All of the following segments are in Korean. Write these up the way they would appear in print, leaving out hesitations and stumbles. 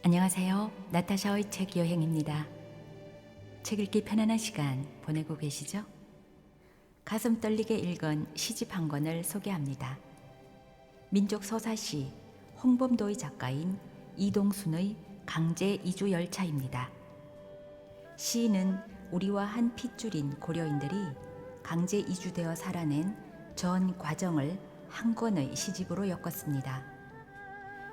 안녕하세요. 나타샤의 책 여행입니다. 책 읽기 편안한 시간 보내고 계시죠? 가슴 떨리게 읽은 시집 한 권을 소개합니다. 민족 서사시 홍범도의 작가인 이동순의 강제 이주 열차입니다. 시인은 우리와 한 핏줄인 고려인들이 강제 이주되어 살아낸 전 과정을 한 권의 시집으로 엮었습니다.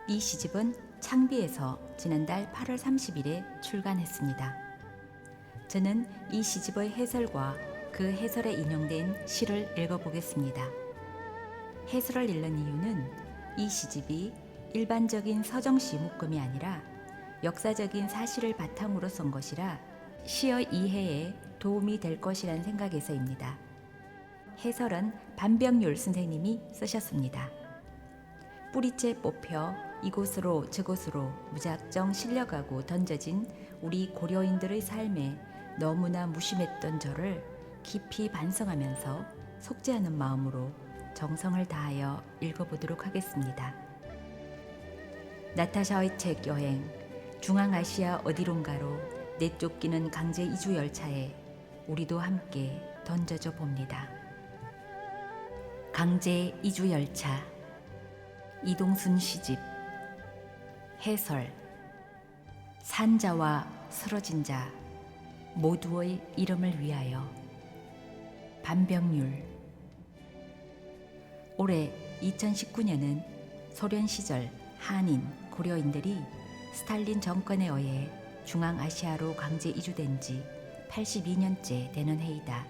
이 시집은 창비에서 지난달 8월 30일에 출간했습니다. 저는 이 시집의 해설과 그 해설에 인용된 시를 읽어보겠습니다. 해설을 읽는 이유는 이 시집이 일반적인 서정시 묶음이 아니라 역사적인 사실을 바탕으로 쓴 것이라 시의 이해에 도움이 될 것이라는 생각에서입니다. 해설은 반병률 선생님이 쓰셨습니다. 뿌리째 뽑혀 이곳으로 저곳으로 무작정 실려가고 던져진 우리 고려인들의 삶에 너무나 무심했던 저를 깊이 반성하면서 속죄하는 마음으로 정성을 다하여 읽어보도록 하겠습니다. 나타샤의 책 여행, 중앙아시아 어디론가로 내쫓기는 강제 이주 열차에 우리도 함께 던져져 봅니다. 강제 이주 열차, 이동순 시집. 해설. 산자와 쓰러진 자 모두의 이름을 위하여. 반병률. 올해 2019년은 소련 시절 한인, 고려인들이 스탈린 정권에 의해 중앙아시아로 강제 이주된 지 82년째 되는 해이다.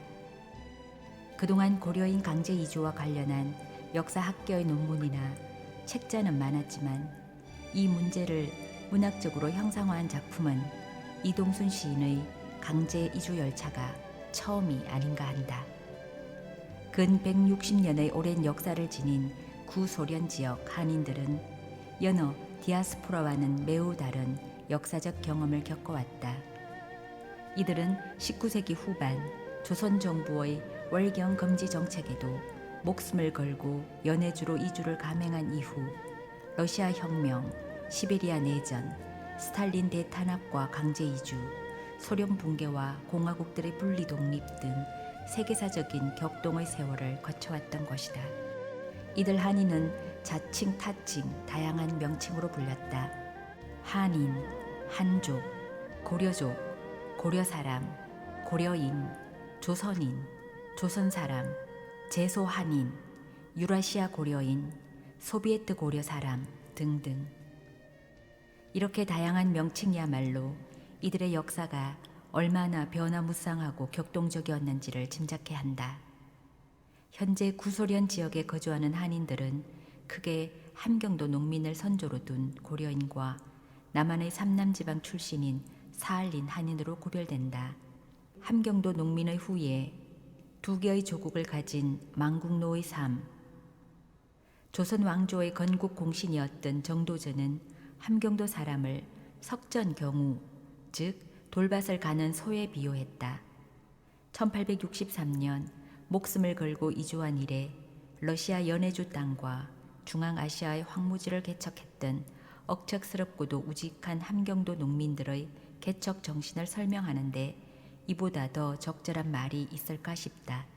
그동안 고려인 강제 이주와 관련한 역사학계의 논문이나 책자는 많았지만 이 문제를 문학적으로 형상화한 작품은 이동순 시인의 강제 이주 열차가 처음이 아닌가 한다. 근 160년의 오랜 역사를 지닌 구소련 지역 한인들은 여느 디아스포라와는 매우 다른 역사적 경험을 겪어왔다. 이들은 19세기 후반 조선 정부의 월경 금지 정책에도 목숨을 걸고 연해주로 이주를 감행한 이후 러시아 혁명, 시베리아 내전, 스탈린 대탄압과 강제 이주, 소련 붕괴와 공화국들의 분리 독립 등 세계사적인 격동의 세월을 거쳐왔던 것이다. 이들 한인은 자칭 타칭 다양한 명칭으로 불렸다. 한인, 한족, 고려족, 고려사람, 고려인, 조선인, 조선사람, 제소한인, 유라시아 고려인, 소비에트 고려사람 등등. 이렇게 다양한 명칭이야말로 이들의 역사가 얼마나 변화무쌍하고 격동적이었는지를 짐작해야 한다. 현재 구소련 지역에 거주하는 한인들은 크게 함경도 농민을 선조로 둔 고려인과 남한의 삼남지방 출신인 사할린 한인으로 구별된다. 함경도 농민의 후예 두 개의 조국을 가진 망국노의 삶. 조선 왕조의 건국 공신이었던 정도전은 함경도 사람을 석전경우, 즉 돌밭을 가는 소에 비유했다. 1863년 목숨을 걸고 이주한 이래 러시아 연해주 땅과 중앙아시아의 황무지를 개척했던 억척스럽고도 우직한 함경도 농민들의 개척 정신을 설명하는데 이보다 더 적절한 말이 있을까 싶다.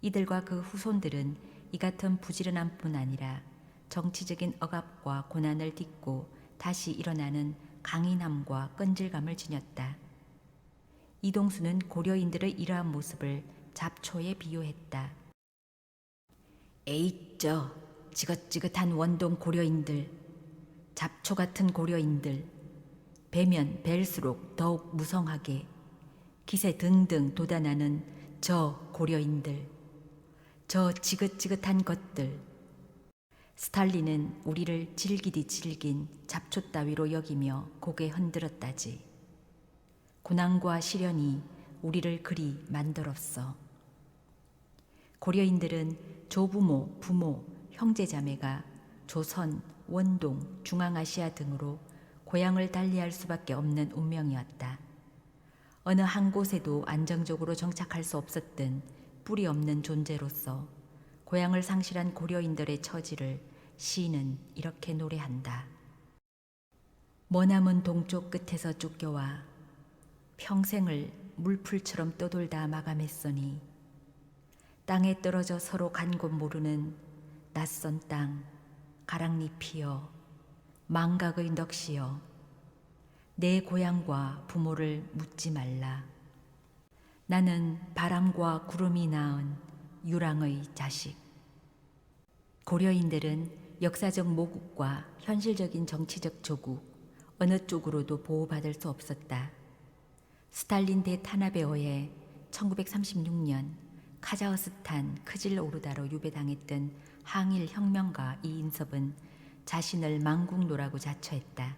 이들과 그 후손들은 이 같은 부지런함뿐 아니라 정치적인 억압과 고난을 딛고 다시 일어나는 강인함과 끈질감을 지녔다. 이동수는 고려인들의 이러한 모습을 잡초에 비유했다. 에이쩌 지긋지긋한 원동 고려인들, 잡초 같은 고려인들, 배면 벨수록 더욱 무성하게 기세 등등 돋아나는 저 고려인들, 저 지긋지긋한 것들. 스탈린은 우리를 질기디 질긴 잡초 따위로 여기며 고개 흔들었다지. 고난과 시련이 우리를 그리 만들었어. 고려인들은 조부모, 부모, 형제자매가 조선, 원동, 중앙아시아 등으로 고향을 달리할 수밖에 없는 운명이었다. 어느 한 곳에도 안정적으로 정착할 수 없었던 뿌리 없는 존재로서 고향을 상실한 고려인들의 처지를 시인은 이렇게 노래한다. 머나먼 동쪽 끝에서 쫓겨와 평생을 물풀처럼 떠돌다 마감했으니 땅에 떨어져 서로 간 곳 모르는 낯선 땅, 가랑잎이여, 망각의 넋이여, 내 고향과 부모를 묻지 말라. 나는 바람과 구름이 낳은 유랑의 자식. 고려인들은 역사적 모국과 현실적인 정치적 조국 어느 쪽으로도 보호받을 수 없었다. 스탈린 대탄압에 의해 1936년 카자흐스탄 크질오르다로 유배당했던 항일 혁명가 이인섭은 자신을 망국노라고 자처했다.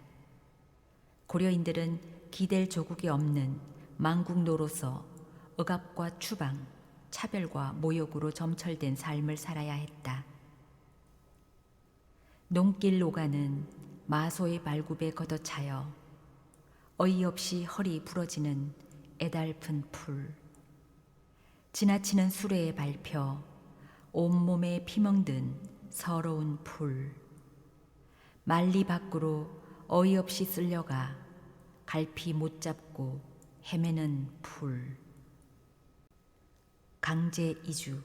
고려인들은 기댈 조국이 없는 망국노로서 억압과 추방, 차별과 모욕으로 점철된 삶을 살아야 했다. 농길 오가는 마소의 발굽에 걷어차여 어이없이 허리 부러지는 애달픈 풀, 지나치는 수레에 밟혀 온몸에 피멍든 서러운 풀, 만리 밖으로 어이없이 쓸려가 갈피 못 잡고 헤매는 풀. 강제 이주.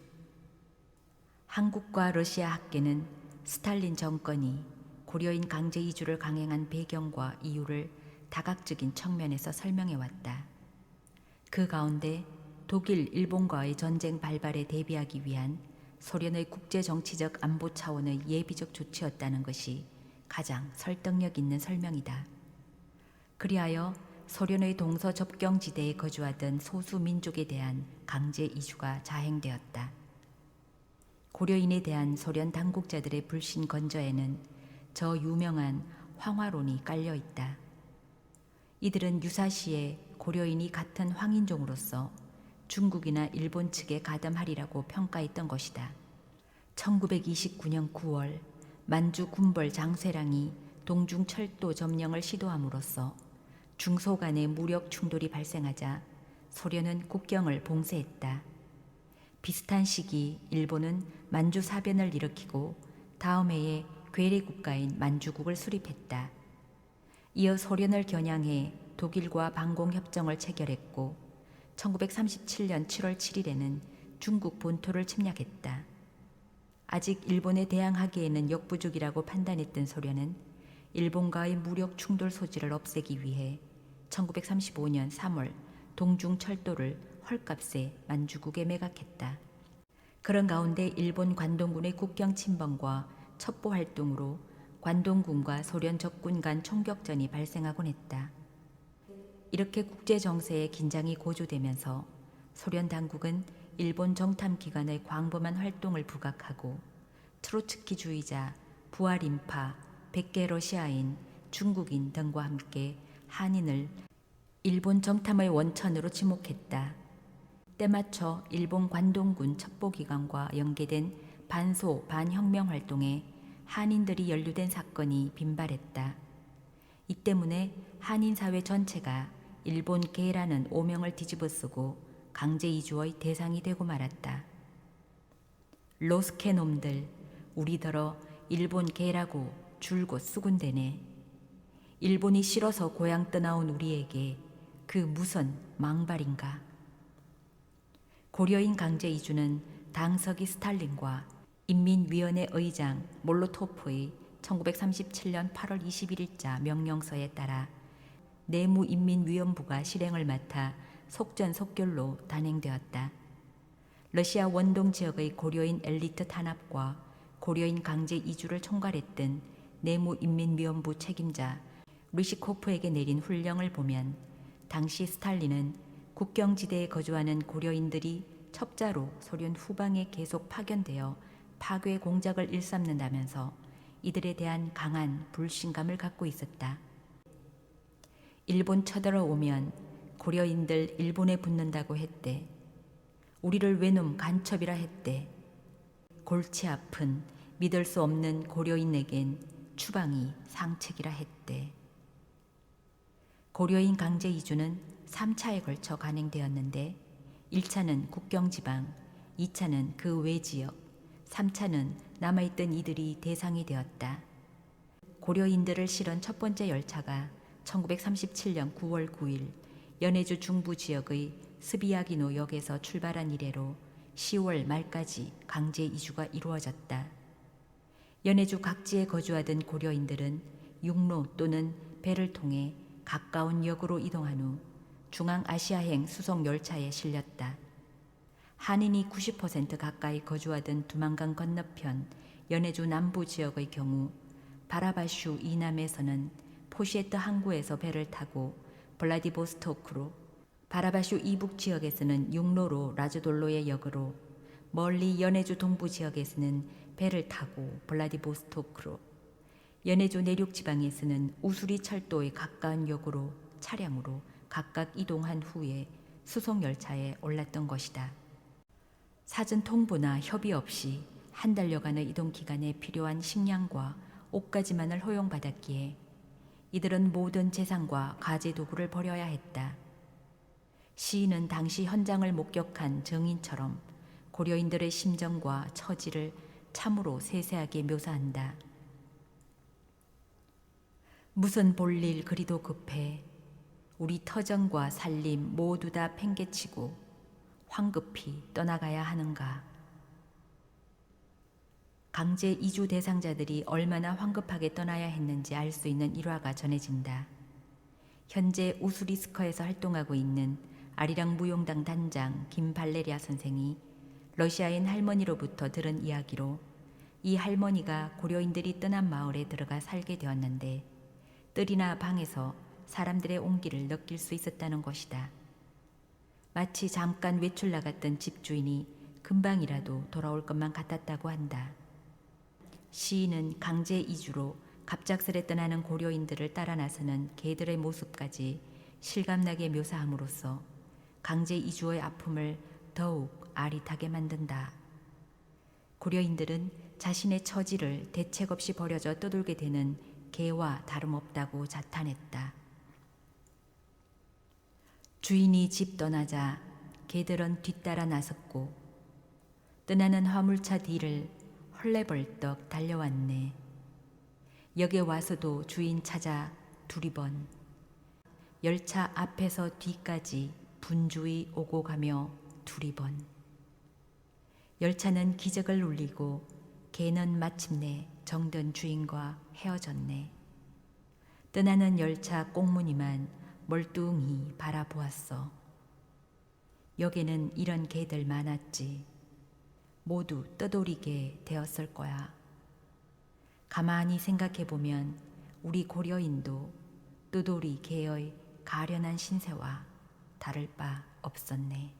한국과 러시아 학계는 스탈린 정권이 고려인 강제 이주를 강행한 배경과 이유를 다각적인 측면에서 설명해 왔다. 그 가운데 독일, 일본과의 전쟁 발발에 대비하기 위한 소련의 국제 정치적 안보 차원의 예비적 조치였다는 것이 가장 설득력 있는 설명이다. 그리하여 소련의 동서 접경지대에 거주하던 소수 민족에 대한 강제 이주가 자행되었다. 고려인에 대한 소련 당국자들의 불신 건조에는 저 유명한 황화론이 깔려 있다. 이들은 유사시에 고려인이 같은 황인종으로서 중국이나 일본 측에 가담하리라고 평가했던 것이다. 1929년 9월 만주 군벌 장쇠랑이 동중 철도 점령을 시도함으로써 중소 간의 무력 충돌이 발생하자 소련은 국경을 봉쇄했다. 비슷한 시기 일본은 만주 사변을 일으키고 다음 해에 괴뢰 국가인 만주국을 수립했다. 이어 소련을 겨냥해 독일과 방공협정을 체결했고 1937년 7월 7일에는 중국 본토를 침략했다. 아직 일본에 대항하기에는 역부족이라고 판단했던 소련은 일본과의 무력 충돌 소지를 없애기 위해 1935년 3월 동중 철도를 헐값에 만주국에 매각했다. 그런 가운데 일본 관동군의 국경 침범과 첩보 활동으로 관동군과 소련 적군 간 총격전이 발생하곤 했다. 이렇게 국제 정세의 긴장이 고조되면서 소련 당국은 일본 정탐기관의 광범한 활동을 부각하고 트로츠키주의자, 부활인파, 백계 러시아인, 중국인 등과 함께 한인을 일본 정탐의 원천으로 지목했다. 때맞춰 일본 관동군 첩보기관과 연계된 반소 반혁명 활동에 한인들이 연루된 사건이 빈발했다. 이 때문에 한인사회 전체가 일본계라는 오명을 뒤집어쓰고 강제 이주의 대상이 되고 말았다. 로스케 놈들, 우리더러 일본계라고 줄곧 수군대네. 일본이 싫어서 고향 떠나온 우리에게 그 무슨 망발인가. 고려인 강제 이주는 당서기 스탈린과 인민위원회 의장 몰로토프의 1937년 8월 21일자 명령서에 따라 내무인민위원부가 실행을 맡아 속전속결로 단행되었다. 러시아 원동 지역의 고려인 엘리트 탄압과 고려인 강제 이주를 총괄했던 내무인민위원부 책임자 리시코프에게 내린 훈령을 보면 당시 스탈린은 국경지대에 거주하는 고려인들이 첩자로 소련 후방에 계속 파견되어 파괴 공작을 일삼는다면서 이들에 대한 강한 불신감을 갖고 있었다. 일본 쳐들어오면 고려인들 일본에 붙는다고 했대. 우리를 외놈 간첩이라 했대. 골치 아픈 믿을 수 없는 고려인에겐 추방이 상책이라 했대. 고려인 강제 이주는 3차에 걸쳐 간행되었는데 1차는 국경지방, 2차는 그 외지역, 3차는 남아있던 이들이 대상이 되었다. 고려인들을 실은 첫 번째 열차가 1937년 9월 9일 연해주 중부 지역의 스비야기노 역에서 출발한 이래로 10월 말까지 강제 이주가 이루어졌다. 연해주 각지에 거주하던 고려인들은 육로 또는 배를 통해 가까운 역으로 이동한 후 중앙아시아행 수송 열차에 실렸다. 한인이 90% 가까이 거주하던 두만강 건너편 연해주 남부 지역의 경우 바라바슈 이남에서는 포시에트 항구에서 배를 타고 블라디보스토크로, 바라바슈 이북 지역에서는 육로로 라조돌로의 역으로, 멀리 연해주 동부 지역에서는 배를 타고 블라디보스토크로, 연해주 내륙 지방에서는 우수리 철도의 가까운 역으로 차량으로 각각 이동한 후에 수송 열차에 올랐던 것이다. 사전 통보나 협의 없이 한 달여간의 이동 기간에 필요한 식량과 옷가지만을 허용받았기에 이들은 모든 재산과 가재 도구를 버려야 했다. 시인은 당시 현장을 목격한 증인처럼 고려인들의 심정과 처지를 참으로 세세하게 묘사한다. 무슨 볼일 그리도 급해 우리 터전과 살림 모두 다 팽개치고 황급히 떠나가야 하는가. 강제 이주 대상자들이 얼마나 황급하게 떠나야 했는지 알 수 있는 일화가 전해진다. 현재 우수리스커에서 활동하고 있는 아리랑 무용당 단장 김발레리아 선생이 러시아인 할머니로부터 들은 이야기로 이 할머니가 고려인들이 떠난 마을에 들어가 살게 되었는데 뜰이나 방에서 사람들의 온기를 느낄 수 있었다는 것이다. 마치 잠깐 외출 나갔던 집주인이 금방이라도 돌아올 것만 같았다고 한다. 시인은 강제 이주로 갑작스레 떠나는 고려인들을 따라 나서는 개들의 모습까지 실감나게 묘사함으로써 강제 이주의 아픔을 더욱 아릿하게 만든다. 고려인들은 자신의 처지를 대책 없이 버려져 떠돌게 되는 개와 다름없다고 자탄했다. 주인이 집 떠나자 개들은 뒤따라 나섰고 떠나는 화물차 뒤를 헐레벌떡 달려왔네. 역에 와서도 주인 찾아 두리번 열차 앞에서 뒤까지 분주히 오고 가며 두리번 열차는 기적을 울리고 개는 마침내 정든 주인과 헤어졌네. 떠나는 열차 꽁무니만 멀뚱히 바라보았어. 역에는 이런 개들 많았지. 모두 떠돌이게 되었을 거야. 가만히 생각해보면 우리 고려인도 떠돌이 개의 가련한 신세와 다를 바 없었네.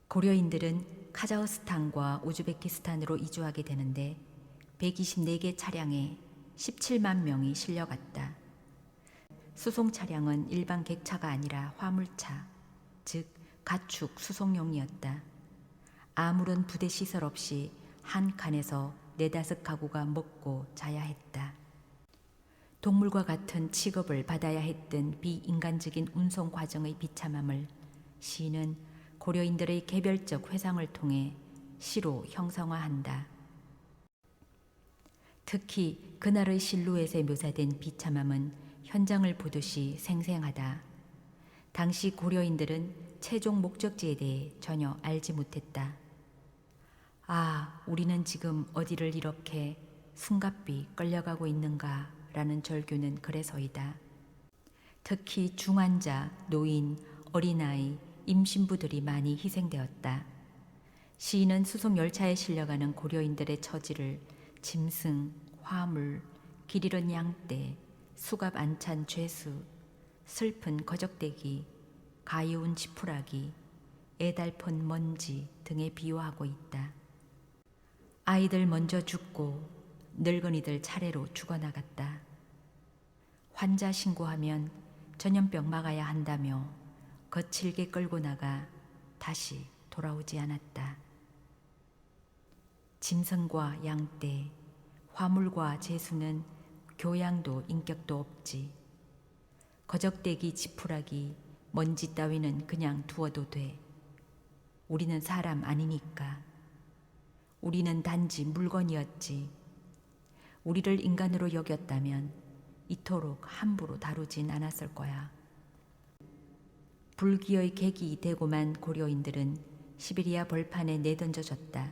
고려인들은 카자흐스탄과 우즈베키스탄으로 이주하게 되는데 124개 차량에 17만 명이 실려갔다. 수송 차량은 일반 객차가 아니라 화물차, 즉 가축 수송용이었다. 아무런 부대 시설 없이 한 칸에서 4-5 가구가 먹고 자야 했다. 동물과 같은 취급을 받아야 했던 비인간적인 운송 과정의 비참함을 시인은 고려인들의 개별적 회상을 통해 시로 형성화한다. 특히 그날의 실루엣에 묘사된 비참함은 현장을 보듯이 생생하다. 당시 고려인들은 최종 목적지에 대해 전혀 알지 못했다. 아, 우리는 지금 어디를 이렇게 숨가삐 끌려가고 있는가 라는 절규는 그래서이다. 특히 중환자, 노인, 어린아이, 임신부들이 많이 희생되었다. 시인은 수송 열차에 실려가는 고려인들의 처지를 짐승, 화물, 길 잃은 양떼, 수갑 안 찬 죄수, 슬픈 거적대기, 가여운 지푸라기, 애달픈 먼지 등에 비유하고 있다. 아이들 먼저 죽고 늙은이들 차례로 죽어나갔다. 환자 신고하면 전염병 막아야 한다며 거칠게 끌고 나가 다시 돌아오지 않았다. 짐승과 양떼, 화물과 제수는 교양도 인격도 없지. 거적대기, 지푸라기, 먼지 따위는 그냥 두어도 돼. 우리는 사람 아니니까. 우리는 단지 물건이었지. 우리를 인간으로 여겼다면 이토록 함부로 다루진 않았을 거야. 불기의 객이 되고만 고려인들은 시베리아 벌판에 내던져졌다.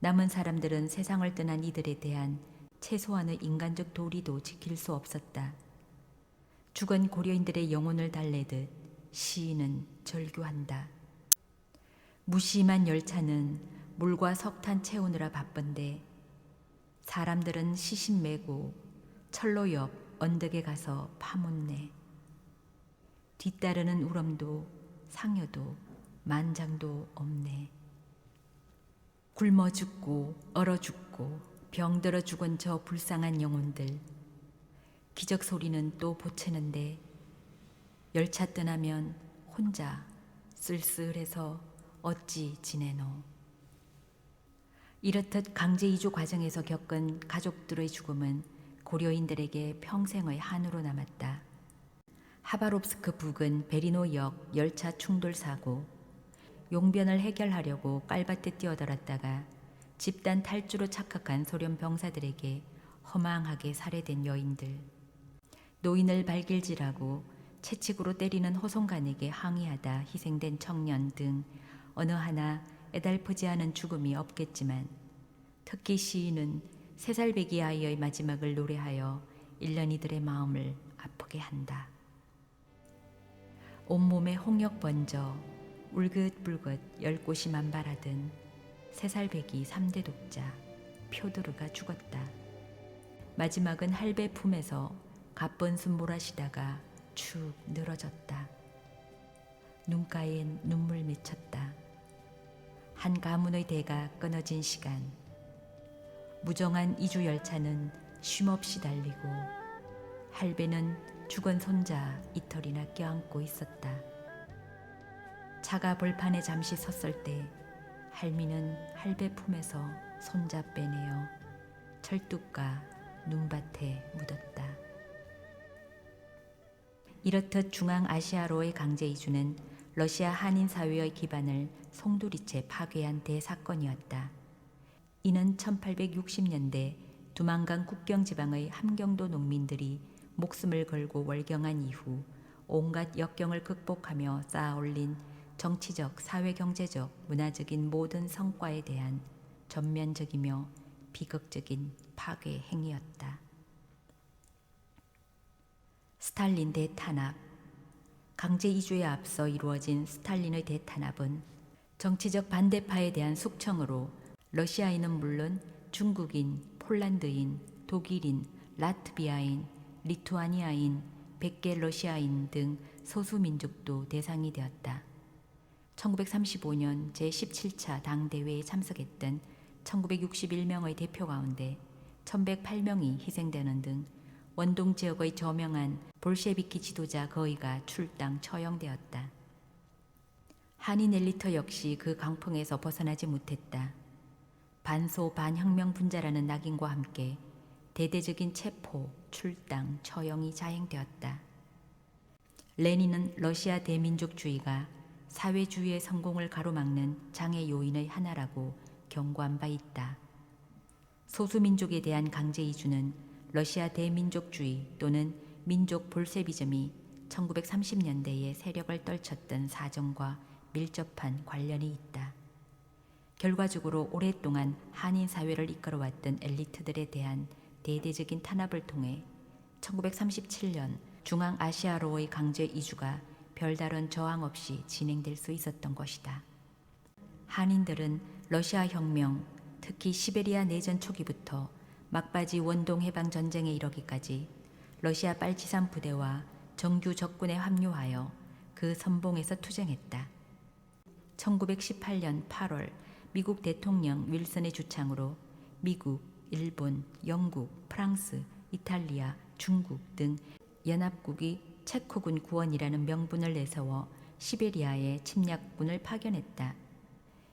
남은 사람들은 세상을 떠난 이들에 대한 최소한의 인간적 도리도 지킬 수 없었다. 죽은 고려인들의 영혼을 달래듯 시인은 절규한다. 무심한 열차는 물과 석탄 채우느라 바쁜데 사람들은 시신 메고 철로 옆 언덕에 가서 파묻네. 뒤따르는 울음도 상여도 만장도 없네. 굶어 죽고 얼어 죽고 병들어 죽은 저 불쌍한 영혼들. 기적 소리는 또 보채는데 열차 떠나면 혼자 쓸쓸해서 어찌 지내노. 이렇듯 강제 이주 과정에서 겪은 가족들의 죽음은 고려인들에게 평생의 한으로 남았다. 하바롭스크 부근 베리노역 열차 충돌 사고, 용변을 해결하려고 깔밭에 뛰어들었다가 집단 탈주로 착각한 소련 병사들에게 허망하게 살해된 여인들, 노인을 발길질하고 채찍으로 때리는 호송관에게 항의하다 희생된 청년 등 어느 하나 애달프지 않은 죽음이 없겠지만 특히 시인은 3살 배기 아이의 마지막을 노래하여 일년이들의 마음을 아프게 한다. 온몸에 홍역 번져 울긋불긋 10곳이 만발하던 3살 배기 3대 독자 표두르가 죽었다. 마지막은 할배 품에서 가쁜 숨 몰아쉬다가 축 늘어졌다. 눈가엔 눈물 맺혔다. 한 가문의 대가 끊어진 시간. 무정한 이주 열차는 쉼없이 달리고 할배는 죽은 손자 이털이나 껴안고 있었다. 차가 벌판에 잠시 섰을 때 할미는 할배 품에서 손자 빼내어 철뚝과 눈밭에 묻었다. 이렇듯 중앙아시아로의 강제 이주는 러시아 한인 사회의 기반을 송두리째 파괴한 대사건이었다. 이는 1860년대 두만강 국경지방의 함경도 농민들이 목숨을 걸고 월경한 이후 온갖 역경을 극복하며 쌓아올린 정치적, 사회경제적, 문화적인 모든 성과에 대한 전면적이며 비극적인 파괴 행위였다. 스탈린 대탄압. 강제 이주에 앞서 이루어진 스탈린의 대탄압은 정치적 반대파에 대한 숙청으로 러시아인은 물론 중국인, 폴란드인, 독일인, 라트비아인, 리투아니아인, 백계러시아인 등 소수민족도 대상이 되었다. 1935년 제17차 당대회에 참석했던 1961명의 대표 가운데 1108명이 희생되는 등 원동 지역의 저명한 볼셰비키 지도자 거의가 출당 처형되었다. 한인 엘리트 역시 그 강풍에서 벗어나지 못했다. 반소 반혁명 분자라는 낙인과 함께 대대적인 체포, 출당, 처형이 자행되었다. 레닌은 러시아 대민족주의가 사회주의의 성공을 가로막는 장애 요인의 하나라고 경고한 바 있다. 소수민족에 대한 강제 이주는 러시아 대민족주의 또는 민족 볼세비즘이 1930년대에 세력을 떨쳤던 사정과 밀접한 관련이 있다. 결과적으로 오랫동안 한인 사회를 이끌어왔던 엘리트들에 대한 대대적인 탄압을 통해 1937년 중앙아시아로의 강제 이주가 별다른 저항 없이 진행될 수 있었던 것이다. 한인들은 러시아 혁명, 특히 시베리아 내전 초기부터 막바지 원동 해방 전쟁에 이르기까지 러시아 빨치산 부대와 정규 적군에 합류하여 그 선봉에서 투쟁했다. 1918년 8월 미국 대통령 윌슨의 주창으로 미국, 일본, 영국, 프랑스, 이탈리아, 중국 등 연합국이 체코군 구원이라는 명분을 내세워 시베리아에 침략군을 파견했다.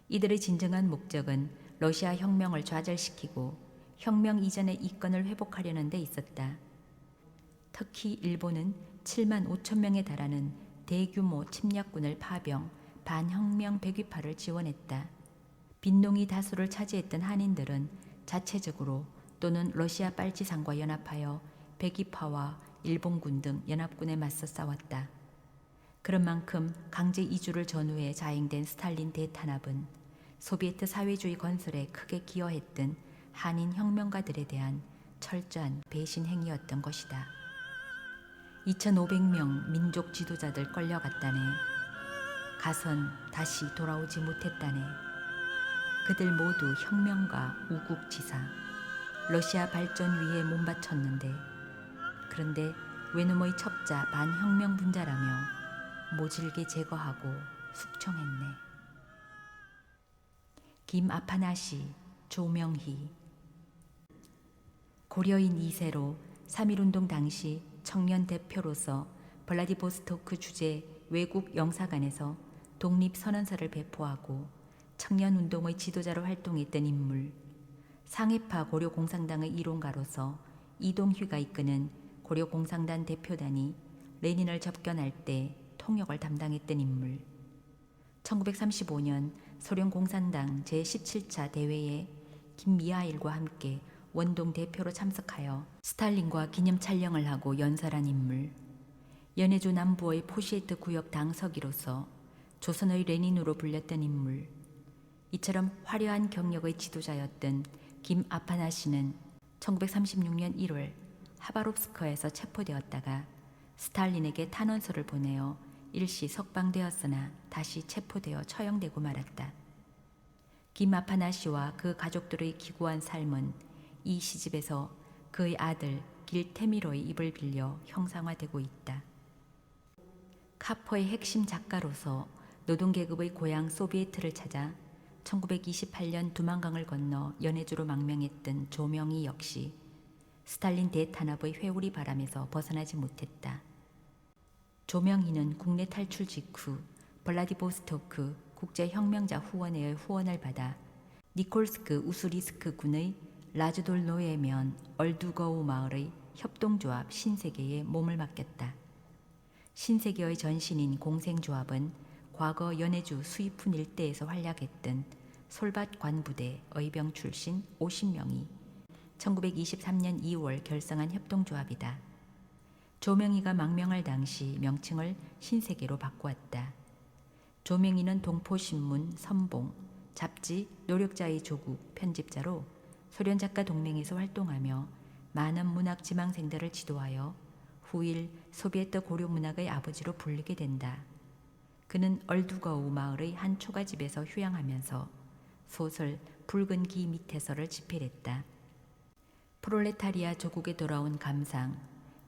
이들의 진정한 목적은 러시아 혁명을 좌절시키고 혁명 이전의 이권을 회복하려는 데 있었다. 특히 일본은 7만 5천 명에 달하는 대규모 침략군을 파병, 반혁명 백위파를 지원했다. 빈농이 다수를 차지했던 한인들은 자체적으로 또는 러시아 빨치산과 연합하여 백이파와 일본군 등 연합군에 맞서 싸웠다. 그런 만큼 강제 이주를 전후해 자행된 스탈린 대탄압은 소비에트 사회주의 건설에 크게 기여했던 한인 혁명가들에 대한 철저한 배신 행위였던 것이다. 2,500명 민족 지도자들 끌려갔다네. 가선 다시 돌아오지 못했다네. 그들 모두 혁명가 우국지사, 러시아 발전 위에 몸바쳤는데, 그런데 외놈의 첩자 반혁명 분자라며 모질게 제거하고 숙청했네. 김아파나시, 조명희. 고려인 2세로 3.1운동 당시 청년 대표로서 블라디보스토크 주재 외국 영사관에서 독립선언서를 배포하고 청년운동의 지도자로 활동했던 인물, 상해파 고려공산당의 이론가로서 이동휘가 이끄는 고려공산당 대표단이 레닌을 접견할 때 통역을 담당했던 인물, 1935년 소련 공산당 제17차 대회에 김미하일과 함께 원동 대표로 참석하여 스탈린과 기념 촬영을 하고 연설한 인물, 연해주 남부의 포시에트 구역 당서기로서 조선의 레닌으로 불렸던 인물, 이처럼 화려한 경력의 지도자였던 김아파나시는 1936년 1월 하바롭스크에서 체포되었다가 스탈린에게 탄원서를 보내어 일시 석방되었으나 다시 체포되어 처형되고 말았다. 김아파나시와 그 가족들의 기구한 삶은 이 시집에서 그의 아들 길테미로의 입을 빌려 형상화되고 있다. 카퍼의 핵심 작가로서 노동계급의 고향 소비에트를 찾아 1928년 두만강을 건너 연해주로 망명했던 조명희 역시 스탈린 대탄압의 회오리 바람에서 벗어나지 못했다. 조명희는 국내 탈출 직후 블라디보스토크 국제혁명자 후원회의 후원을 받아 니콜스크 우수리스크 군의 라즈돌노에면 얼두거우 마을의 협동조합 신세계에 몸을 맡겼다. 신세계의 전신인 공생조합은 과거 연해주 수입훈 일대에서 활약했던 솔밭 관부대 의병 출신 50명이 1923년 2월 결성한 협동조합이다. 조명희가 망명할 당시 명칭을 신세계로 바꾸었다. 조명희는 동포신문, 선봉, 잡지 노력자의 조국 편집자로 소련 작가 동맹에서 활동하며 많은 문학 지망생들을 지도하여 후일 소비에트 고려 문학의 아버지로 불리게 된다. 그는 얼두거우 마을의 한 초가집에서 휴양하면서 소설 붉은 기 밑에서를 집필했다. 프롤레타리아 조국에 돌아온 감상,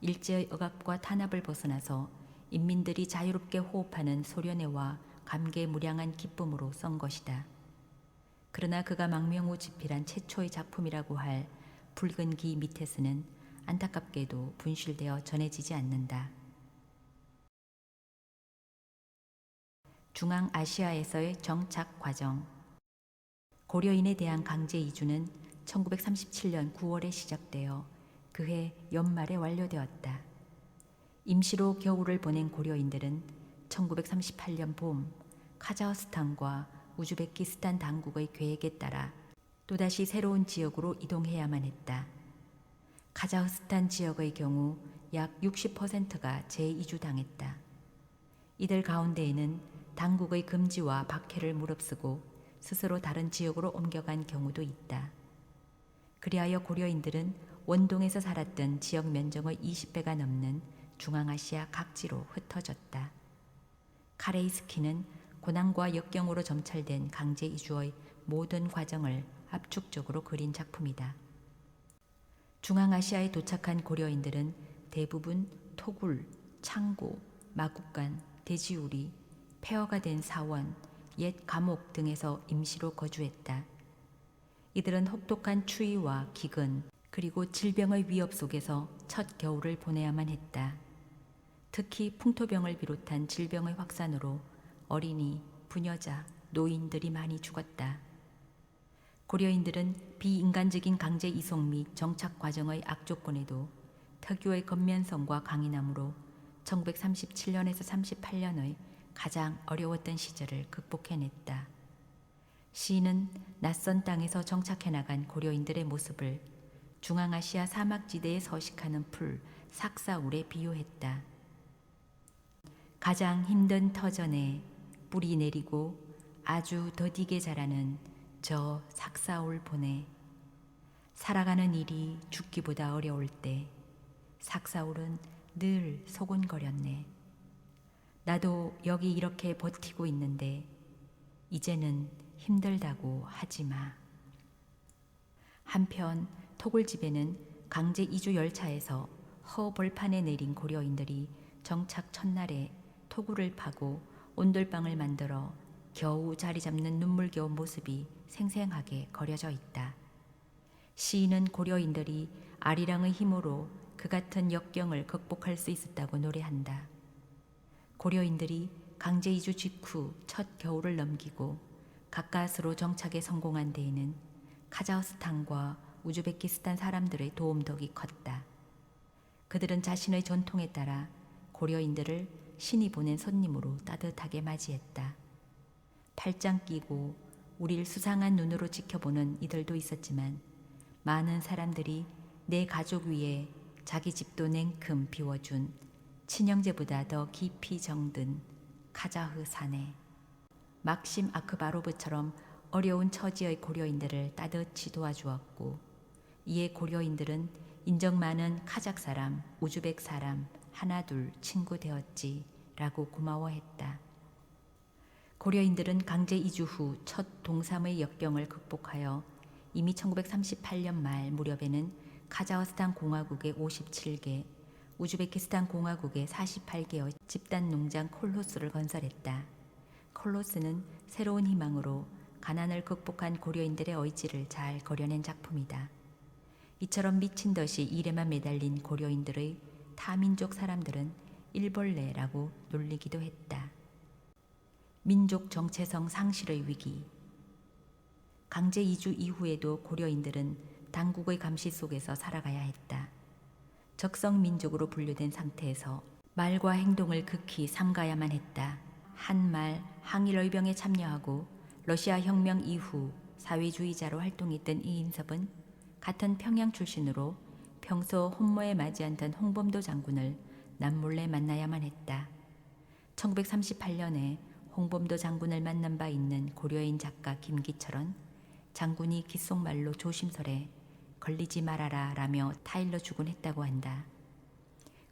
일제의 억압과 탄압을 벗어나서 인민들이 자유롭게 호흡하는 소련애와 감개무량한 기쁨으로 쓴 것이다. 그러나 그가 망명 후 집필한 최초의 작품이라고 할 붉은 기 밑에서는 안타깝게도 분실되어 전해지지 않는다. 중앙아시아에서의 정착 과정. 고려인에 대한 강제 이주는 1937년 9월에 시작되어 그해 연말에 완료되었다. 임시로 겨울을 보낸 고려인들은 1938년 봄 카자흐스탄과 우즈베키스탄 당국의 계획에 따라 또다시 새로운 지역으로 이동해야만 했다. 카자흐스탄 지역의 경우 약 60%가 재이주당했다. 이들 가운데에는 당국의 금지와 박해를 무릅쓰고 스스로 다른 지역으로 옮겨간 경우도 있다. 그리하여 고려인들은 원동에서 살았던 지역 면적의 20배가 넘는 중앙아시아 각지로 흩어졌다. 카레이스키는 고난과 역경으로 점철된 강제 이주의 모든 과정을 압축적으로 그린 작품이다. 중앙아시아에 도착한 고려인들은 대부분 토굴, 창고, 마국간, 돼지우리, 폐허가 된 사원, 옛 감옥 등에서 임시로 거주했다. 이들은 혹독한 추위와 기근 그리고 질병의 위협 속에서 첫 겨울을 보내야만 했다. 특히 풍토병을 비롯한 질병의 확산으로 어린이, 부녀자, 노인들이 많이 죽었다. 고려인들은 비인간적인 강제 이송 및 정착 과정의 악조건에도 특유의 건면성과 강인함으로 1937년에서 38년의 가장 어려웠던 시절을 극복해냈다. 시인은 낯선 땅에서 정착해 나간 고려인들의 모습을 중앙아시아 사막지대에 서식하는 풀 삭사울에 비유했다. 가장 힘든 터전에 뿌리 내리고 아주 더디게 자라는 저 삭사울 보네. 살아가는 일이 죽기보다 어려울 때 삭사울은 늘 소곤거렸네. 나도 여기 이렇게 버티고 있는데 이제는 힘들다고 하지 마. 한편 토굴집에는 강제 이주 열차에서 허벌판에 내린 고려인들이 정착 첫날에 토굴을 파고 온돌방을 만들어 겨우 자리 잡는 눈물겨운 모습이 생생하게 그려져 있다. 시인은 고려인들이 아리랑의 힘으로 그 같은 역경을 극복할 수 있었다고 노래한다. 고려인들이 강제 이주 직후 첫 겨울을 넘기고 가까스로 정착에 성공한 데에는 카자흐스탄과 우즈베키스탄 사람들의 도움덕이 컸다. 그들은 자신의 전통에 따라 고려인들을 신이 보낸 손님으로 따뜻하게 맞이했다. 팔짱 끼고 우릴 수상한 눈으로 지켜보는 이들도 있었지만 많은 사람들이 내 가족 위에 자기 집도 냉큼 비워준 친형제보다 더 깊이 정든 카자흐 사내 막심 아크바로브처럼 어려운 처지의 고려인들을 따뜻히 도와주었고, 이에 고려인들은 인정 많은 카작 사람, 우즈벡 사람 하나둘 친구 되었지 라고 고마워했다. 고려인들은 강제 이주 후 첫 동삼의 역경을 극복하여 이미 1938년 말 무렵에는 카자흐스탄 공화국의 57개, 우즈베키스탄 공화국의 48개의 집단 농장 콜로스를 건설했다. 콜로스는 새로운 희망으로 가난을 극복한 고려인들의 의지를 잘 그려낸 작품이다. 이처럼 미친 듯이 일에만 매달린 고려인들의 타민족 사람들은 일벌레라고 놀리기도 했다. 민족 정체성 상실의 위기. 강제 이주 이후에도 고려인들은 당국의 감시 속에서 살아가야 했다. 적성 민족으로 분류된 상태에서 말과 행동을 극히 삼가야만 했다. 한말 항일의병에 참여하고 러시아 혁명 이후 사회주의자로 활동했던 이인섭은 같은 평양 출신으로 평소 혼모에 맞지 않던 홍범도 장군을 남몰래 만나야만 했다. 1938년에 홍범도 장군을 만난 바 있는 고려인 작가 김기철은 장군이 귓속말로 조심설에 걸리지 말아라 라며 타일러 주곤 했다고 한다.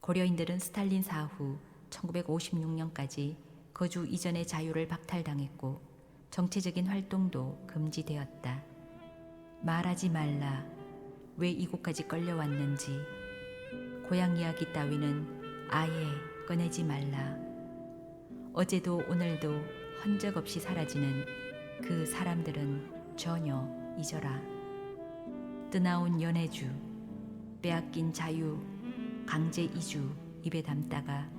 고려인들은 스탈린 사후 1956년까지 거주 이전의 자유를 박탈당했고 정치적인 활동도 금지되었다. 말하지 말라. 왜 이곳까지 끌려왔는지. 고향 이야기 따위는 아예 꺼내지 말라. 어제도 오늘도 흔적 없이 사라지는 그 사람들은 전혀 잊어라. 뜨나온 연해주, 빼앗긴 자유, 강제 이주 입에 담다가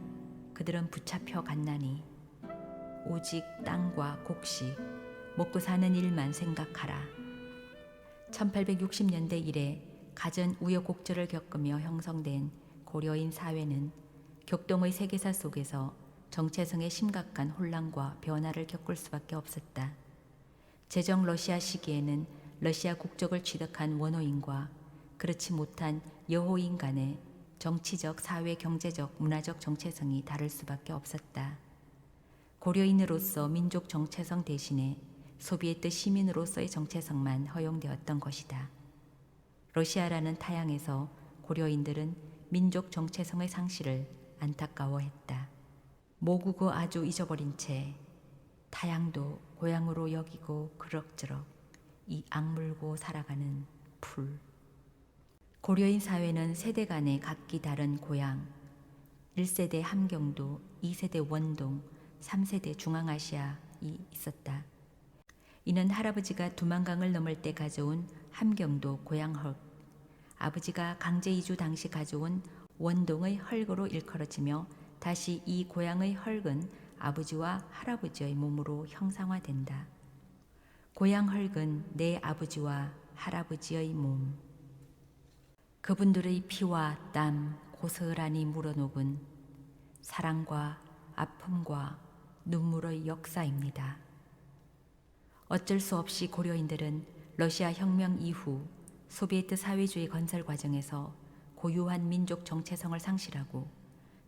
그들은 붙잡혀 갔나니 오직 땅과 곡식, 먹고 사는 일만 생각하라. 1860년대 이래 갖은 우여곡절을 겪으며 형성된 고려인 사회는 격동의 세계사 속에서 정체성의 심각한 혼란과 변화를 겪을 수밖에 없었다. 제정 러시아 시기에는 러시아 국적을 취득한 원호인과 그렇지 못한 여호인 간의 정치적, 사회, 경제적, 문화적 정체성이 다를 수밖에 없었다. 고려인으로서 민족 정체성 대신에 소비에트 시민으로서의 정체성만 허용되었던 것이다. 러시아라는 타양에서 고려인들은 민족 정체성의 상실을 안타까워했다. 모국어 아주 잊어버린 채 타양도 고향으로 여기고 그럭저럭 이 악물고 살아가는 풀. 고려인 사회는 세대 간의 각기 다른 고향, 1세대 함경도, 2세대 원동, 3세대 중앙아시아이 있었다. 이는 할아버지가 두만강을 넘을 때 가져온 함경도 고향 헐, 아버지가 강제 이주 당시 가져온 원동의 헐거로 일컬어지며 다시 이 고향의 헐은 아버지와 할아버지의 몸으로 형상화된다. 고향 헐은 내 아버지와 할아버지의 몸. 그분들의 피와 땀 고스란히 묻어놓은 사랑과 아픔과 눈물의 역사입니다. 어쩔 수 없이 고려인들은 러시아 혁명 이후 소비에트 사회주의 건설 과정에서 고유한 민족 정체성을 상실하고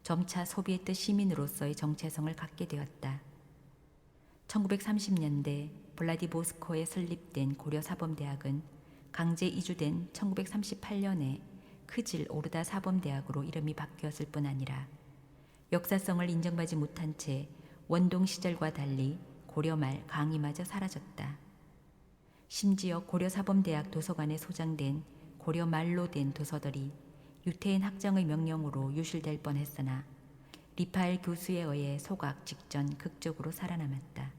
점차 소비에트 시민으로서의 정체성을 갖게 되었다. 1930년대 블라디보스토크에 설립된 고려사범대학은 강제 이주된 1938년에 크질 오르다 사범대학으로 이름이 바뀌었을 뿐 아니라 역사성을 인정받지 못한 채 원동 시절과 달리 고려말 강의마저 사라졌다. 심지어 고려사범대학 도서관에 소장된 고려말로 된 도서들이 유태인 학장의 명령으로 유실될 뻔했으나 리파엘 교수에 의해 소각 직전 극적으로 살아남았다.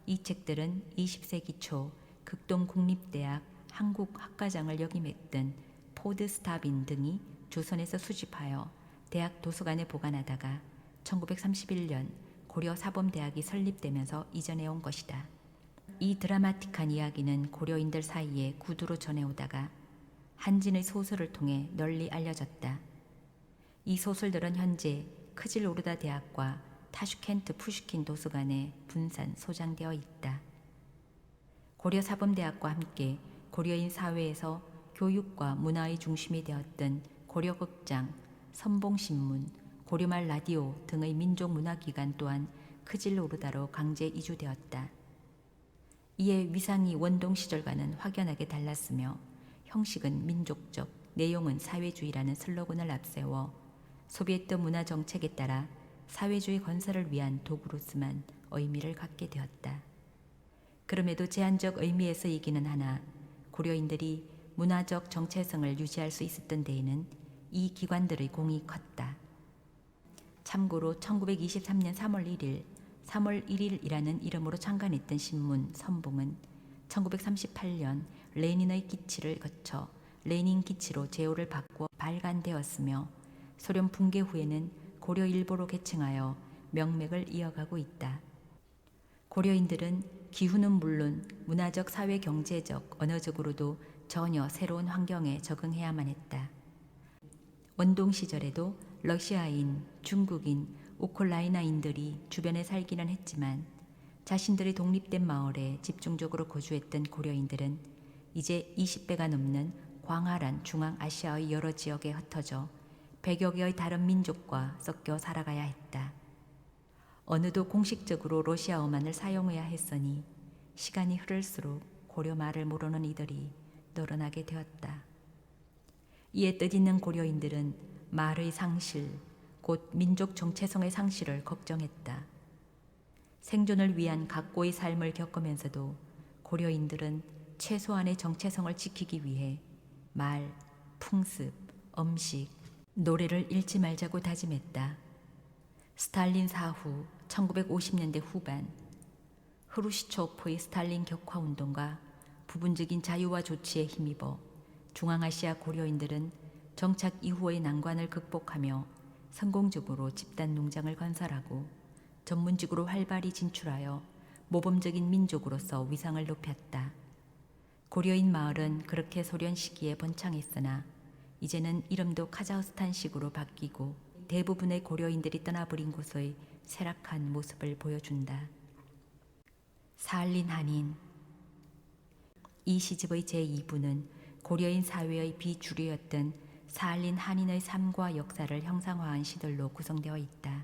이 책들은 20세기 초 극동국립대학 한국학과장을 역임했던 포드 스타빈 등이 조선에서 수집하여 대학 도서관에 보관하다가 1931년 고려사범대학이 설립되면서 이전해 온 것이다. 이 드라마틱한 이야기는 고려인들 사이에 구두로 전해오다가 한진의 소설을 통해 널리 알려졌다. 이 소설들은 현재 크질 오르다 대학과 타슈켄트 푸슈킨 도서관에 분산 소장되어 있다. 고려사범대학과 함께 고려인 사회에서 교육과 문화의 중심이 되었던 고려극장, 선봉신문, 고려말 라디오 등의 민족문화기관 또한 크질 오르다로 강제 이주되었다. 이에 위상이 원동 시절과는 확연하게 달랐으며 형식은 민족적, 내용은 사회주의라는 슬로건을 앞세워 소비에트 문화 정책에 따라 사회주의 건설을 위한 도구로서만 의미를 갖게 되었다. 그럼에도 제한적 의미에서 이기는 하나 고려인들이 문화적 정체성을 유지할 수 있었던 데에는 이 기관들의 공이 컸다. 참고로 1923년 3월 1일, 3월 1일이라는 이름으로 창간했던 신문 선봉은 1938년 레닌의 기치를 거쳐 레닌 기치로 제호를 바꾸어 발간되었으며 소련 붕괴 후에는 고려일보로 개칭하여 명맥을 이어가고 있다. 고려인들은 기후는 물론 문화적, 사회, 경제적, 언어적으로도 전혀 새로운 환경에 적응해야만 했다. 원동 시절에도 러시아인, 중국인, 우크라이나인들이 주변에 살기는 했지만 자신들의 독립된 마을에 집중적으로 거주했던 고려인들은 이제 20배가 넘는 광활한 중앙아시아의 여러 지역에 흩어져 100여 개의 다른 민족과 섞여 살아가야 했다. 어느덧 공식적으로 러시아어만을 사용해야 했으니 시간이 흐를수록 고려 말을 모르는 이들이 늘어나게 되었다. 이에 뜻있는 고려인들은 말의 상실, 곧 민족 정체성의 상실을 걱정했다. 생존을 위한 각고의 삶을 겪으면서도 고려인들은 최소한의 정체성을 지키기 위해 말, 풍습, 음식, 노래를 잃지 말자고 다짐했다. 스탈린 사후 1950년대 후반 흐루시초프의 스탈린 격화운동과 부분적인 자유화 조치에 힘입어 중앙아시아 고려인들은 정착 이후의 난관을 극복하며 성공적으로 집단 농장을 건설하고 전문직으로 활발히 진출하여 모범적인 민족으로서 위상을 높였다. 고려인 마을은 그렇게 소련 시기에 번창했으나 이제는 이름도 카자흐스탄식으로 바뀌고 대부분의 고려인들이 떠나버린 곳의 쇠락한 모습을 보여준다. 사할린 한인. 이 시집의 제2부는 고려인 사회의 비주류였던 사할린 한인의 삶과 역사를 형상화한 시들로 구성되어 있다.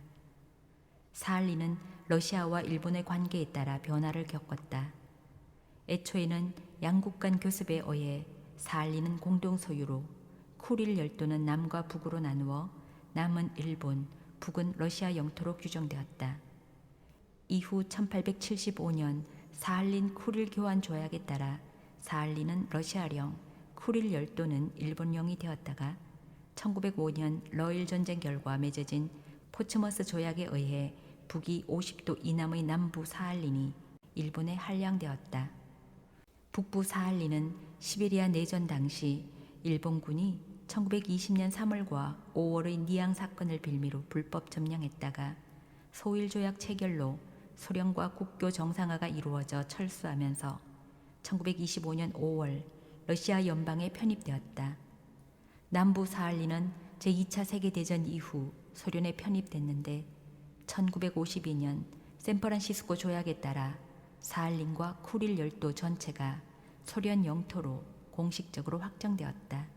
사할린은 러시아와 일본의 관계에 따라 변화를 겪었다. 애초에는 양국 간 교습에 의해 사할린은 공동 소유로 쿠릴 열도는 남과 북으로 나누어 남은 일본, 북은 러시아 영토로 규정되었다. 이후 1875년 사할린 쿠릴 교환 조약에 따라 사할린은 러시아령, 쿠릴 열도는 일본령이 되었다가 1905년 러일 전쟁 결과 맺어진 포츠머스 조약에 의해 북이 50도 이남의 남부 사할린이 일본에 할량되었다. 북부 사할린은 시베리아 내전 당시 일본군이 1920년 3월과 5월의 니앙 사건을 빌미로 불법 점령했다가 소일조약 체결로 소련과 국교 정상화가 이루어져 철수하면서 1925년 5월 러시아 연방에 편입되었다. 남부 사할린은 제2차 세계대전 이후 소련에 편입됐는데 1952년 샌프란시스코 조약에 따라 사할린과 쿠릴 열도 전체가 소련 영토로 공식적으로 확정되었다.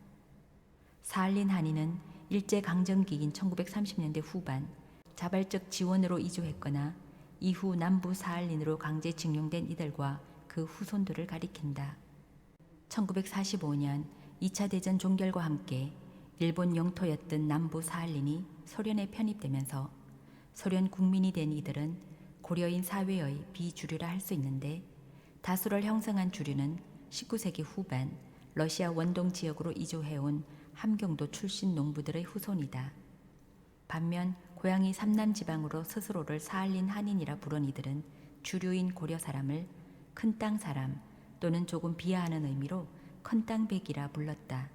사할린 한인은 일제강점기인 1930년대 후반 자발적 지원으로 이주했거나 이후 남부 사할린으로 강제징용된 이들과 그 후손들을 가리킨다. 1945년 2차 대전 종결과 함께 일본 영토였던 남부 사할린이 소련에 편입되면서 소련 국민이 된 이들은 고려인 사회의 비주류라 할 수 있는데, 다수를 형성한 주류는 19세기 후반 러시아 원동 지역으로 이주해온 함경도 출신 농부들의 후손이다. 반면 고향이 삼남 지방으로 스스로를 사할린 한인이라 부른 이들은 주류인 고려 사람을 큰 땅 사람 또는 조금 비하하는 의미로 큰땅백이라 불렀다.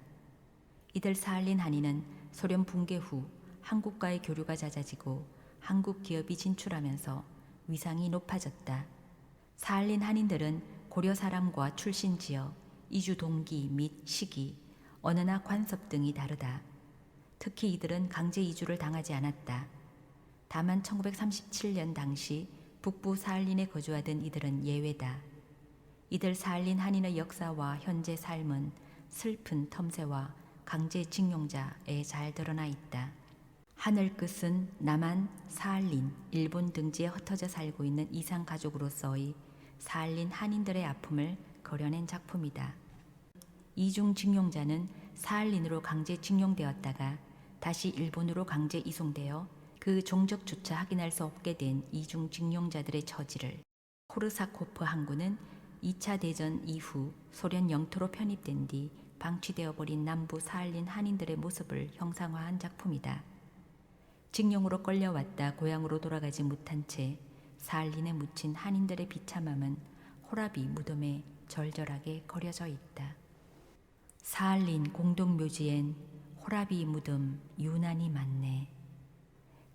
이들 사할린 한인은 소련 붕괴 후 한국과의 교류가 잦아지고 한국 기업이 진출하면서 위상이 높아졌다. 사할린 한인들은 고려 사람과 출신 지역, 이주 동기 및 시기, 언어나 관습 등이 다르다. 특히 이들은 강제 이주를 당하지 않았다. 다만 1937년 당시 북부 사할린에 거주하던 이들은 예외다. 이들 사할린 한인의 역사와 현재 삶은 슬픈 텀새와 강제징용자에 잘 드러나 있다. 하늘 끝은 남한, 사할린, 일본 등지에 흩어져 살고 있는 이상 가족으로서의 사할린 한인들의 아픔을 그려낸 작품이다. 이중징용자는 사할린으로 강제징용되었다가 다시 일본으로 강제 이송되어 그 종적조차 확인할 수 없게 된 이중징용자들의 처지를, 코르사코프 항구는 2차 대전 이후 소련 영토로 편입된 뒤 방치되어 버린 남부 사할린 한인들의 모습을 형상화한 작품이다. 징용으로 끌려왔다 고향으로 돌아가지 못한 채 사할린에 묻힌 한인들의 비참함은 호라비 무덤에 절절하게 그려져 있다. 사할린 공동묘지엔 호라비 무덤 유난히 많네.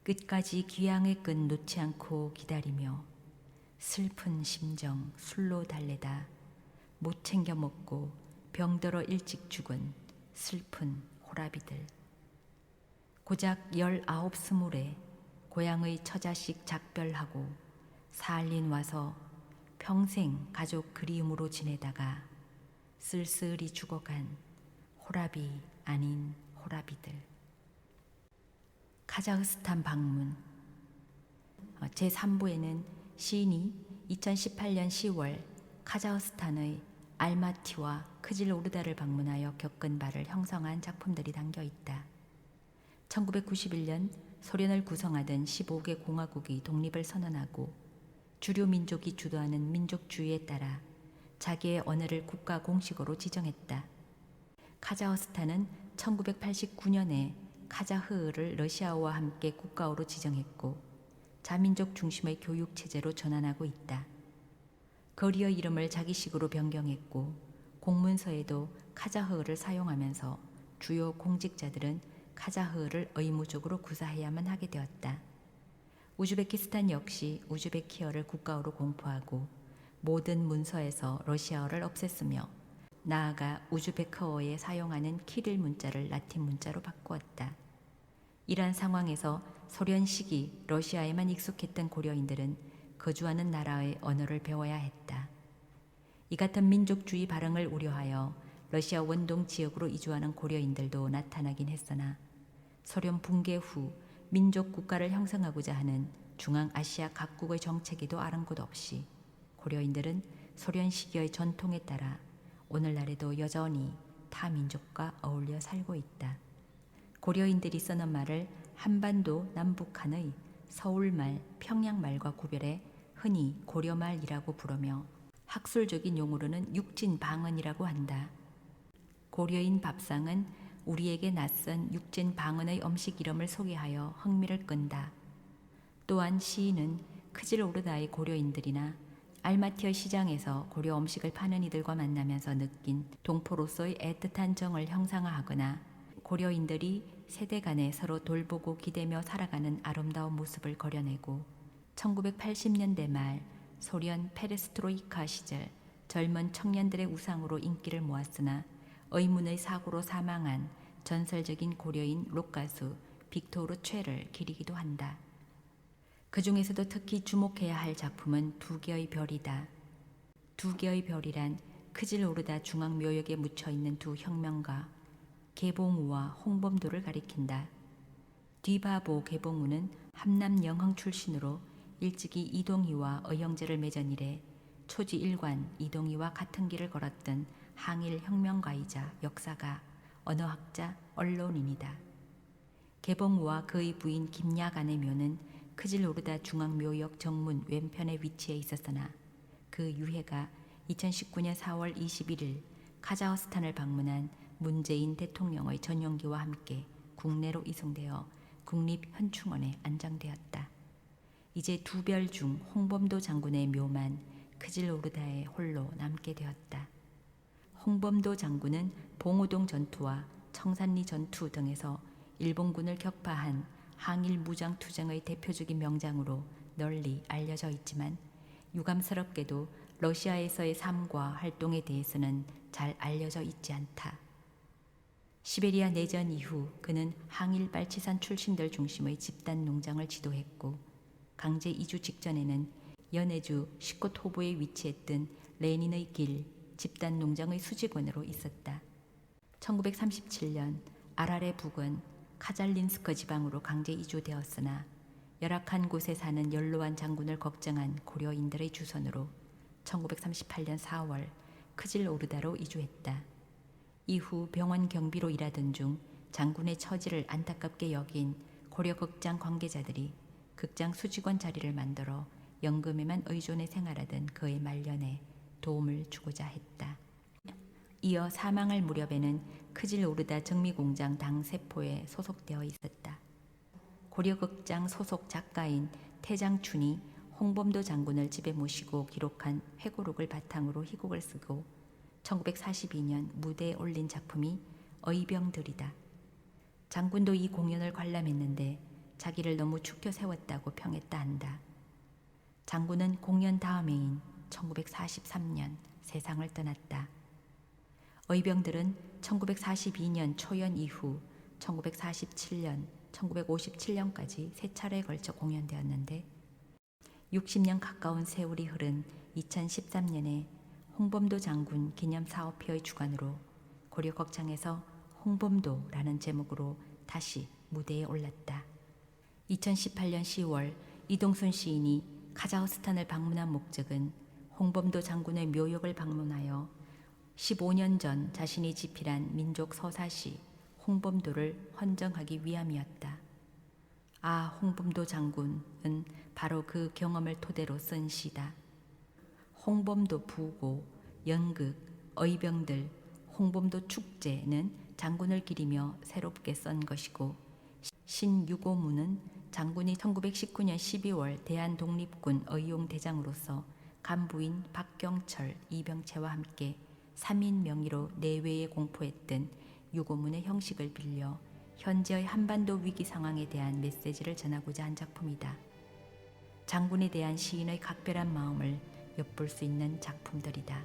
끝까지 귀향의 끈 놓지 않고 기다리며 슬픈 심정 술로 달래다 못 챙겨 먹고 병들어 일찍 죽은 슬픈 호라비들. 고작 19-20에 고향의 처자식 작별하고 사할린 와서 평생 가족 그리움으로 지내다가 쓸쓸히 죽어간 호라비 아닌 호라비들. 카자흐스탄 방문. 제3부에는 시인이 2018년 10월 카자흐스탄의 알마티와 크질오르다를 방문하여 겪은 바를 형성한 작품들이 담겨 있다. 1991년 소련을 구성하던 15개 공화국이 독립을 선언하고 주류 민족이 주도하는 민족주의에 따라 자기의 언어를 국가 공식어로 지정했다. 카자흐스탄은 1989년에 카자흐어를 러시아어와 함께 국가어로 지정했고 자민족 중심의 교육 체제로 전환하고 있다. 거리의 이름을 자기식으로 변경했고 공문서에도 카자흐어를 사용하면서 주요 공직자들은 카자흐어를 의무적으로 구사해야만 하게 되었다. 우즈베키스탄 역시 우즈베키어를 국가어로 공포하고 모든 문서에서 러시아어를 없앴으며 나아가 우즈베크어에 사용하는 키릴 문자를 라틴 문자로 바꾸었다. 이러한 상황에서 소련 시기 러시아에만 익숙했던 고려인들은 거주하는 나라의 언어를 배워야 했다. 이 같은 민족주의 발흥을 우려하여 러시아 원동 지역으로 이주하는 고려인들도 나타나긴 했으나 소련 붕괴 후 민족 국가를 형성하고자 하는 중앙아시아 각국의 정책에도 아랑곳 없이 고려인들은 소련 시기의 전통에 따라 오늘날에도 여전히 타 민족과 어울려 살고 있다. 고려인들이 쓰는 말을 한반도 남북한의 서울말, 평양말과 구별해 흔히 고려말이라고 부르며 학술적인 용어로는 육진방언이라고 한다. 고려인 밥상은 우리에게 낯선 육진방언의 음식 이름을 소개하여 흥미를 끈다. 또한 시인은 크질오르다의 고려인들이나 알마티의 시장에서 고려 음식을 파는 이들과 만나면서 느낀 동포로서의 애틋한 정을 형상화하거나 고려인들이 세대 간에 서로 돌보고 기대며 살아가는 아름다운 모습을 그려내고 1980년대 말 소련 페레스트로이카 시절 젊은 청년들의 우상으로 인기를 모았으나 의문의 사고로 사망한 전설적인 고려인 록가수 빅토르 최를 기리기도 한다. 그 중에서도 특히 주목해야 할 작품은 두 개의 별이다. 두 개의 별이란 크질 오르다 중앙묘역에 묻혀있는 두 혁명가 개봉우와 홍범도를 가리킨다. 뒤바보 개봉우는 함남 영흥 출신으로 일찍이 이동희와 의형제를 맺은 이래 초지 일관 이동희와 같은 길을 걸었던 항일 혁명가이자 역사가, 언어학자, 언론인이다. 개봉우와 그의 부인 김야간의 묘는 크질 오르다 중앙묘역 정문 왼편에 위치해 있었으나 그 유해가 2019년 4월 21일 카자흐스탄을 방문한 문재인 대통령의 전용기와 함께 국내로 이송되어 국립현충원에 안장되었다. 이제 두 별 중 홍범도 장군의 묘만 크질 오르다에 홀로 남게 되었다. 홍범도 장군은 봉오동 전투와 청산리 전투 등에서 일본군을 격파한 항일 무장투쟁의 대표적인 명장으로 널리 알려져 있지만 유감스럽게도 러시아에서의 삶과 활동에 대해서는 잘 알려져 있지 않다. 시베리아 내전 이후 그는 항일 빨치산 출신들 중심의 집단 농장을 지도했고 강제 이주 직전에는 연해주 시코토보에 위치했던 레닌의 길 집단 농장의 수직원으로 있었다. 1937년 아랄의 북은 카잘린스크 지방으로 강제 이주되었으나 열악한 곳에 사는 연로한 장군을 걱정한 고려인들의 주선으로 1938년 4월 크질 오르다로 이주했다. 이후 병원 경비로 일하던 중 장군의 처지를 안타깝게 여긴 고려 극장 관계자들이 극장 수직원 자리를 만들어 연금에만 의존해 생활하던 그의 말년에 도움을 주고자 했다. 이어 사망할 무렵에는 크질 오르다 정미공장 당세포에 소속되어 있었다. 고려극장 소속 작가인 태장춘이 홍범도 장군을 집에 모시고 기록한 회고록을 바탕으로 희곡을 쓰고 1942년 무대에 올린 작품이 의병들이다. 장군도 이 공연을 관람했는데 자기를 너무 축켜 세웠다고 평했다 한다. 장군은 공연 다음해인 1943년 세상을 떠났다. 의병들은 1942년 초연 이후 1947년, 1957년까지 세 차례에 걸쳐 공연되었는데 60년 가까운 세월이 흐른 2013년에 홍범도 장군 기념사업회의 주관으로 고려극장에서 홍범도라는 제목으로 다시 무대에 올랐다. 2018년 10월 이동순 시인이 카자흐스탄을 방문한 목적은 홍범도 장군의 묘역을 방문하여 15년 전 자신이 집필한 민족 서사시 홍범도를 헌정하기 위함이었다. 아, 홍범도 장군은 바로 그 경험을 토대로 쓴 시다. 홍범도 부고, 연극, 의병들, 홍범도 축제는 장군을 기리며 새롭게 쓴 것이고 신유고문은 장군이 1919년 12월 대한독립군 의용대장으로서 간부인 박경철, 이병채와 함께 3인 명의로 내외에 공포했던 유고문의 형식을 빌려 현재의 한반도 위기 상황에 대한 메시지를 전하고자 한 작품이다. 장군에 대한 시인의 각별한 마음을 엿볼 수 있는 작품들이다.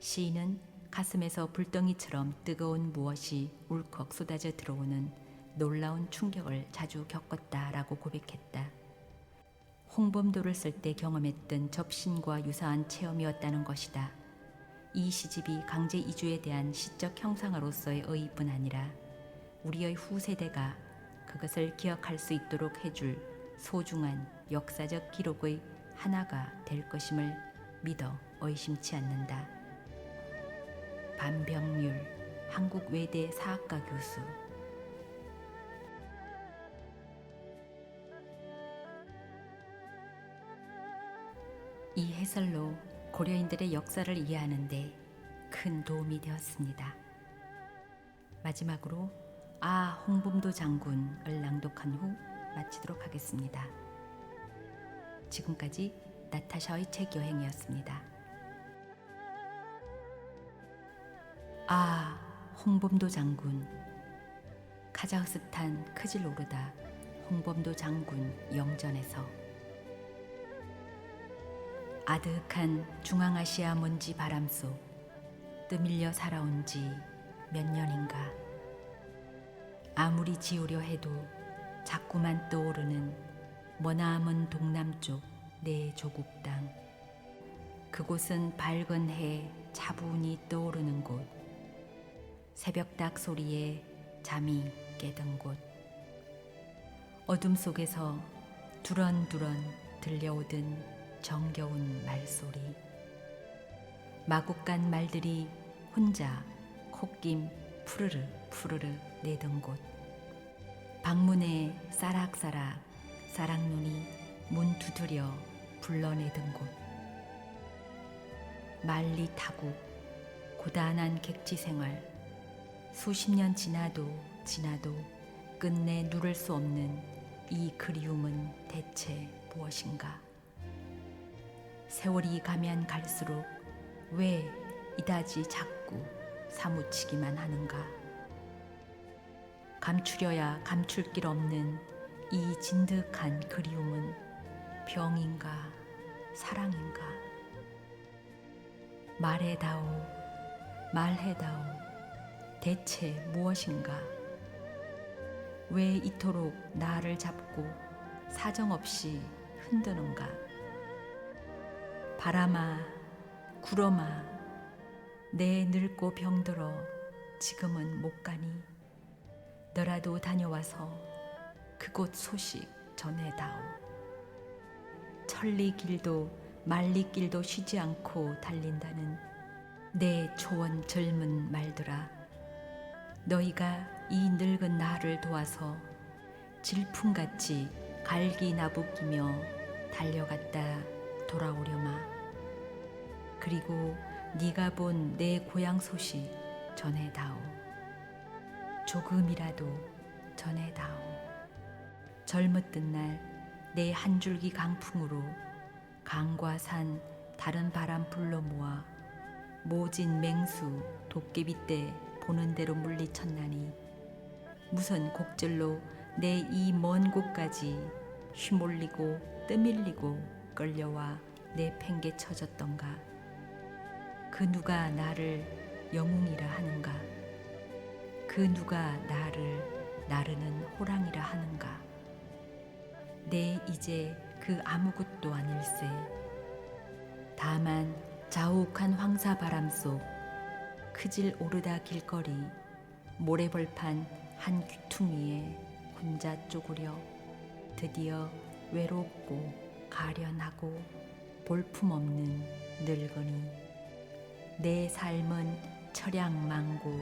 시인은 가슴에서 불덩이처럼 뜨거운 무엇이 울컥 쏟아져 들어오는 놀라운 충격을 자주 겪었다라고 고백했다. 홍범도를 쓸 때 경험했던 접신과 유사한 체험이었다는 것이다. 이 시집이 강제 이주에 대한 시적 형상으로서의 의의뿐 아니라 우리의 후세대가 그것을 기억할 수 있도록 해줄 소중한 역사적 기록의 하나가 될 것임을 믿어 의심치 않는다. 반병률, 한국외대 사학과 교수. 이 해설로 고려인들의 역사를 이해하는 데 큰 도움이 되었습니다. 마지막으로 아, 홍범도 장군을 낭독한 후 마치도록 하겠습니다. 지금까지 나타샤의 책 여행이었습니다. 아, 홍범도 장군. 카자흐스탄 크질 오르다 홍범도 장군 영전에서 아득한 중앙아시아 먼지 바람 속 뜨밀려 살아온 지 몇 년인가. 아무리 지우려 해도 자꾸만 떠오르는 머나먼 동남쪽 내 조국 땅. 그곳은 밝은 해 차분히 떠오르는 곳, 새벽닭 소리에 잠이 깨든 곳, 어둠 속에서 두런두런 들려오던 정겨운 말소리, 마구간 말들이 혼자 콧김 푸르르 푸르르 내던 곳, 방문에 싸락싸락 사랑눈이 문 두드려 불러내던 곳, 말리 타고 고단한 객지 생활, 수십 년 지나도 끝내 누를 수 없는 이 그리움은 대체 무엇인가? 세월이 가면 갈수록 왜 이다지 자꾸 사무치기만 하는가? 감추려야 감출 길 없는 이 진득한 그리움은 병인가 사랑인가? 말해다오, 말해다오, 대체 무엇인가? 왜 이토록 나를 잡고 사정없이 흔드는가? 바람아, 구름아, 내 늙고 병들어 지금은 못 가니 너라도 다녀와서 그곳 소식 전해다오. 천리길도 만리길도 쉬지 않고 달린다는 내 초원 젊은 말들아, 너희가 이 늙은 나를 도와서 질풍같이 갈기나부끼며 달려갔다 돌아오려마. 그리고 네가 본 내 고향 소식 전해다오. 조금이라도 전해다오. 젊었던 날 내 한 줄기 강풍으로 강과 산 다른 바람 불러 모아 모진 맹수 도깨비 때 보는 대로 물리쳤나니 무슨 곡절로 내 이 먼 곳까지 휘몰리고 떠밀리고 끌려와 내 팽개 쳐졌던가. 그 누가 나를 영웅이라 하는가? 그 누가 나를 나르는 호랑이라 하는가? 내 이제 그 아무것도 아닐세. 다만 자욱한 황사바람 속 크질 오르다 길거리 모래벌판 한 귀퉁이에 혼자 쪼그려 드디어 외롭고 가련하고 볼품없는 늙은이. 내 삶은 철양망고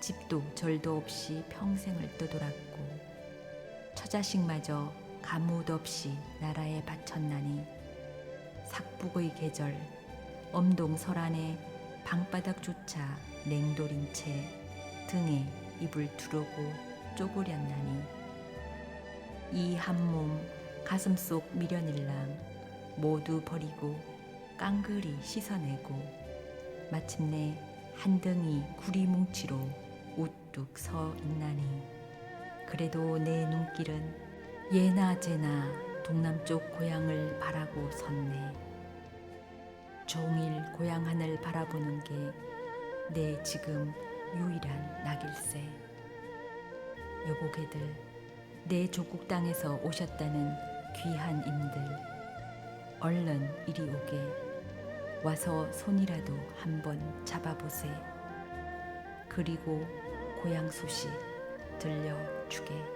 집도 절도 없이 평생을 떠돌았고 처자식마저 가뭇 없이 나라에 바쳤나니 삭북의 계절 엄동설안에 방바닥조차 냉돌인 채 등에 입을 두르고 쪼그렸나니 이 한 몸 가슴속 미련일랑 모두 버리고 깡그리 씻어내고 마침내 한 덩이 구리뭉치로 우뚝 서 있나니 그래도 내 눈길은 예나 제나 동남쪽 고향을 바라고 섰네. 종일 고향 하늘 바라보는 게 내 지금 유일한 낙일세. 여보게들, 내 조국 땅에서 오셨다는 귀한 임들, 얼른 이리 오게. 와서 손이라도 한번 잡아보세. 그리고 고향 소식 들려주게.